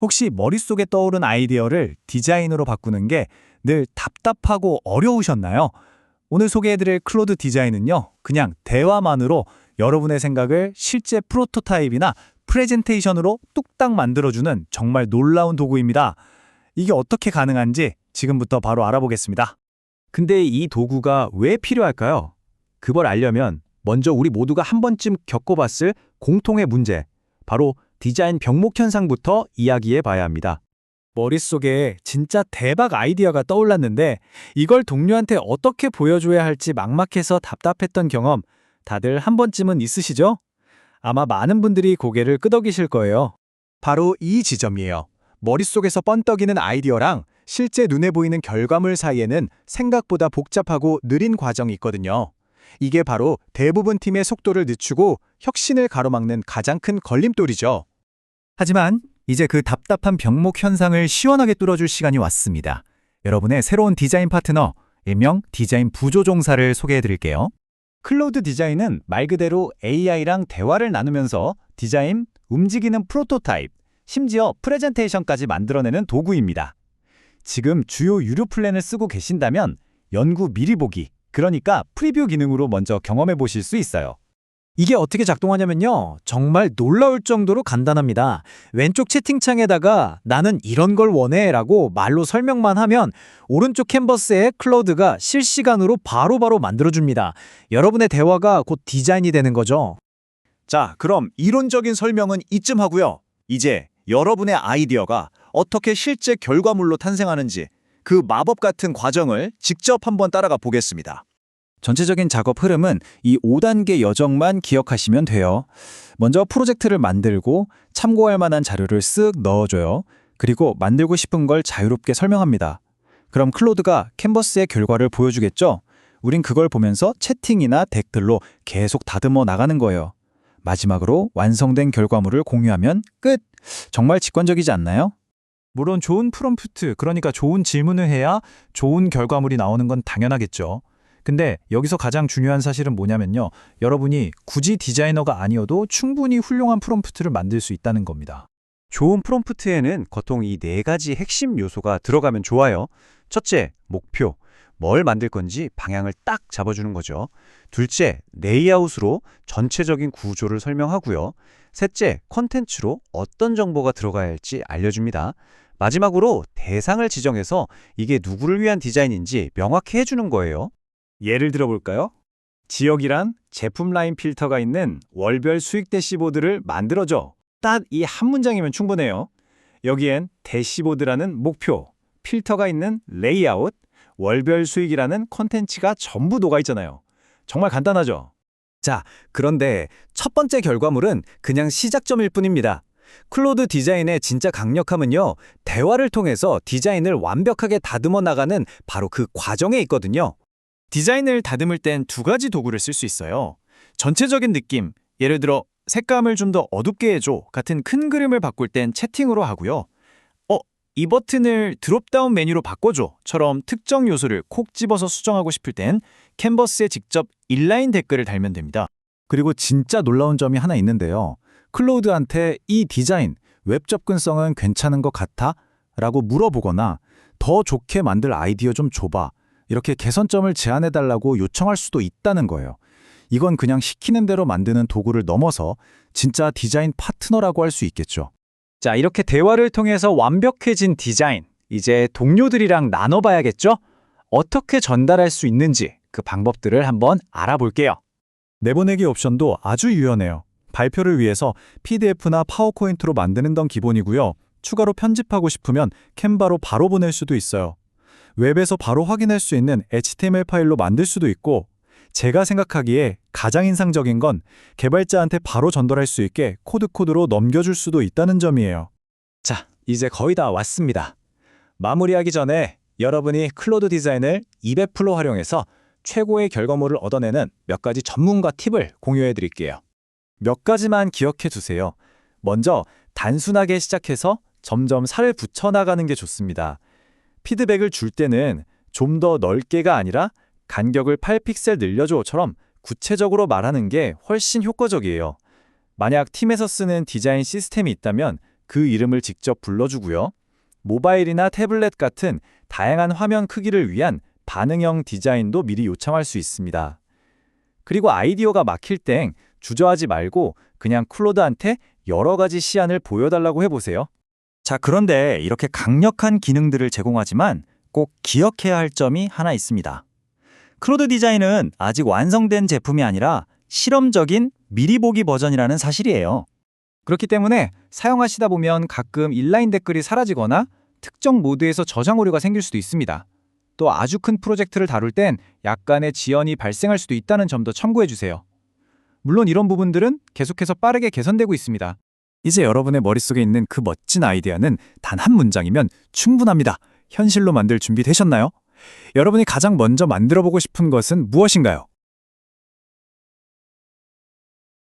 혹시 머릿속에 떠오른 아이디어를 디자인으로 바꾸는 게 늘 답답하고 어려우셨나요? 오늘 소개해드릴 클로드 디자인은요, 그냥 대화만으로 여러분의 생각을 실제 프로토타입이나 프레젠테이션으로 뚝딱 만들어주는 정말 놀라운 도구입니다. 이게 어떻게 가능한지 지금부터 바로 알아보겠습니다. 근데 이 도구가 왜 필요할까요? 그걸 알려면 먼저 우리 모두가 한 번쯤 겪어봤을 공통의 문제, 바로 디자인 병목 현상부터 이야기해 봐야 합니다. 머릿속에 진짜 대박 아이디어가 떠올랐는데 이걸 동료한테 어떻게 보여줘야 할지 막막해서 답답했던 경험 다들 한 번쯤은 있으시죠? 아마 많은 분들이 고개를 끄덕이실 거예요. 바로 이 지점이에요. 머릿속에서 뻔떡이는 아이디어랑 실제 눈에 보이는 결과물 사이에는 생각보다 복잡하고 느린 과정이 있거든요. 이게 바로 대부분 팀의 속도를 늦추고 혁신을 가로막는 가장 큰 걸림돌이죠. 하지만 이제 그 답답한 병목 현상을 시원하게 뚫어줄 시간이 왔습니다. 여러분의 새로운 디자인 파트너, 일명 디자인 부조종사를 소개해드릴게요. 클로드 디자인은 말 그대로 AI랑 대화를 나누면서 디자인, 움직이는 프로토타입, 심지어 프레젠테이션까지 만들어내는 도구입니다. 지금 주요 유료 플랜을 쓰고 계신다면 연구 미리 보기, 그러니까 프리뷰 기능으로 먼저 경험해 보실 수 있어요. 이게 어떻게 작동하냐면요. 정말 놀라울 정도로 간단합니다. 왼쪽 채팅창에다가 나는 이런 걸 원해 라고 말로 설명만 하면 오른쪽 캔버스에 클로드가 실시간으로 바로바로 만들어줍니다. 여러분의 대화가 곧 디자인이 되는 거죠. 자, 그럼 이론적인 설명은 이쯤 하고요. 이제 여러분의 아이디어가 어떻게 실제 결과물로 탄생하는지 그 마법 같은 과정을 직접 한번 따라가 보겠습니다. 전체적인 작업 흐름은 이 5단계 여정만 기억하시면 돼요. 먼저 프로젝트를 만들고 참고할 만한 자료를 쓱 넣어줘요. 그리고 만들고 싶은 걸 자유롭게 설명합니다. 그럼 클로드가 캔버스의 결과를 보여주겠죠? 우린 그걸 보면서 채팅이나 댓글로 계속 다듬어 나가는 거예요. 마지막으로 완성된 결과물을 공유하면 끝! 정말 직관적이지 않나요? 물론 좋은 프롬프트, 그러니까 좋은 질문을 해야 좋은 결과물이 나오는 건 당연하겠죠. 근데 여기서 가장 중요한 사실은 뭐냐면요. 여러분이 굳이 디자이너가 아니어도 충분히 훌륭한 프롬프트를 만들 수 있다는 겁니다. 좋은 프롬프트에는 보통 이 4가지 핵심 요소가 들어가면 좋아요. 첫째, 목표. 뭘 만들 건지 방향을 딱 잡아주는 거죠. 둘째, 레이아웃으로 전체적인 구조를 설명하고요. 셋째, 컨텐츠로 어떤 정보가 들어가야 할지 알려줍니다. 마지막으로 대상을 지정해서 이게 누구를 위한 디자인인지 명확히 해주는 거예요. 예를 들어볼까요? 지역이란 제품 라인 필터가 있는 월별 수익 대시보드를 만들어줘. 딱 이 한 문장이면 충분해요. 여기엔 대시보드라는 목표, 필터가 있는 레이아웃, 월별 수익이라는 콘텐츠가 전부 녹아있잖아요. 정말 간단하죠? 자, 그런데 첫 번째 결과물은 그냥 시작점일 뿐입니다. 클로드 디자인의 진짜 강력함은요, 대화를 통해서 디자인을 완벽하게 다듬어 나가는 바로 그 과정에 있거든요. 디자인을 다듬을 땐 2가지 도구를 쓸 수 있어요. 전체적인 느낌, 예를 들어 색감을 좀 더 어둡게 해줘 같은 큰 그림을 바꿀 땐 채팅으로 하고요. 이 버튼을 드롭다운 메뉴로 바꿔줘처럼 특정 요소를 콕 집어서 수정하고 싶을 땐 캔버스에 직접 인라인 댓글을 달면 됩니다. 그리고 진짜 놀라운 점이 하나 있는데요. 클로드한테 이 디자인, 웹 접근성은 괜찮은 것 같아? 라고 물어보거나 더 좋게 만들 아이디어 좀 줘봐. 이렇게 개선점을 제안해달라고 요청할 수도 있다는 거예요. 이건 그냥 시키는 대로 만드는 도구를 넘어서 진짜 디자인 파트너라고 할 수 있겠죠. 자, 이렇게 대화를 통해서 완벽해진 디자인, 이제 동료들이랑 나눠봐야겠죠? 어떻게 전달할 수 있는지 그 방법들을 한번 알아볼게요. 내보내기 옵션도 아주 유연해요. 발표를 위해서 PDF나 파워포인트로 만드는 건 기본이고요. 추가로 편집하고 싶으면 캔바로 바로 보낼 수도 있어요. 웹에서 바로 확인할 수 있는 HTML 파일로 만들 수도 있고, 제가 생각하기에 가장 인상적인 건 개발자한테 바로 전달할 수 있게 코드로 넘겨줄 수도 있다는 점이에요. 자, 이제 거의 다 왔습니다. 마무리하기 전에 여러분이 클로드 디자인을 200% 활용해서 최고의 결과물을 얻어내는 몇 가지 전문가 팁을 공유해 드릴게요. 몇 가지만 기억해 두세요. 먼저 단순하게 시작해서 점점 살을 붙여나가는 게 좋습니다. 피드백을 줄 때는 좀 더 넓게가 아니라 간격을 8픽셀 늘려줘처럼 구체적으로 말하는 게 훨씬 효과적이에요. 만약 팀에서 쓰는 디자인 시스템이 있다면 그 이름을 직접 불러주고요. 모바일이나 태블릿 같은 다양한 화면 크기를 위한 반응형 디자인도 미리 요청할 수 있습니다. 그리고 아이디어가 막힐 땐 주저하지 말고 그냥 클로드한테 여러 가지 시안을 보여달라고 해보세요. 자, 그런데 이렇게 강력한 기능들을 제공하지만 꼭 기억해야 할 점이 하나 있습니다. 클로드 디자인은 아직 완성된 제품이 아니라 실험적인 미리 보기 버전이라는 사실이에요. 그렇기 때문에 사용하시다 보면 가끔 인라인 댓글이 사라지거나 특정 모드에서 저장 오류가 생길 수도 있습니다. 또 아주 큰 프로젝트를 다룰 땐 약간의 지연이 발생할 수도 있다는 점도 참고해 주세요. 물론 이런 부분들은 계속해서 빠르게 개선되고 있습니다. 이제 여러분의 머릿속에 있는 그 멋진 아이디어는 단 한 문장이면 충분합니다. 현실로 만들 준비 되셨나요? 여러분이 가장 먼저 만들어보고 싶은 것은 무엇인가요?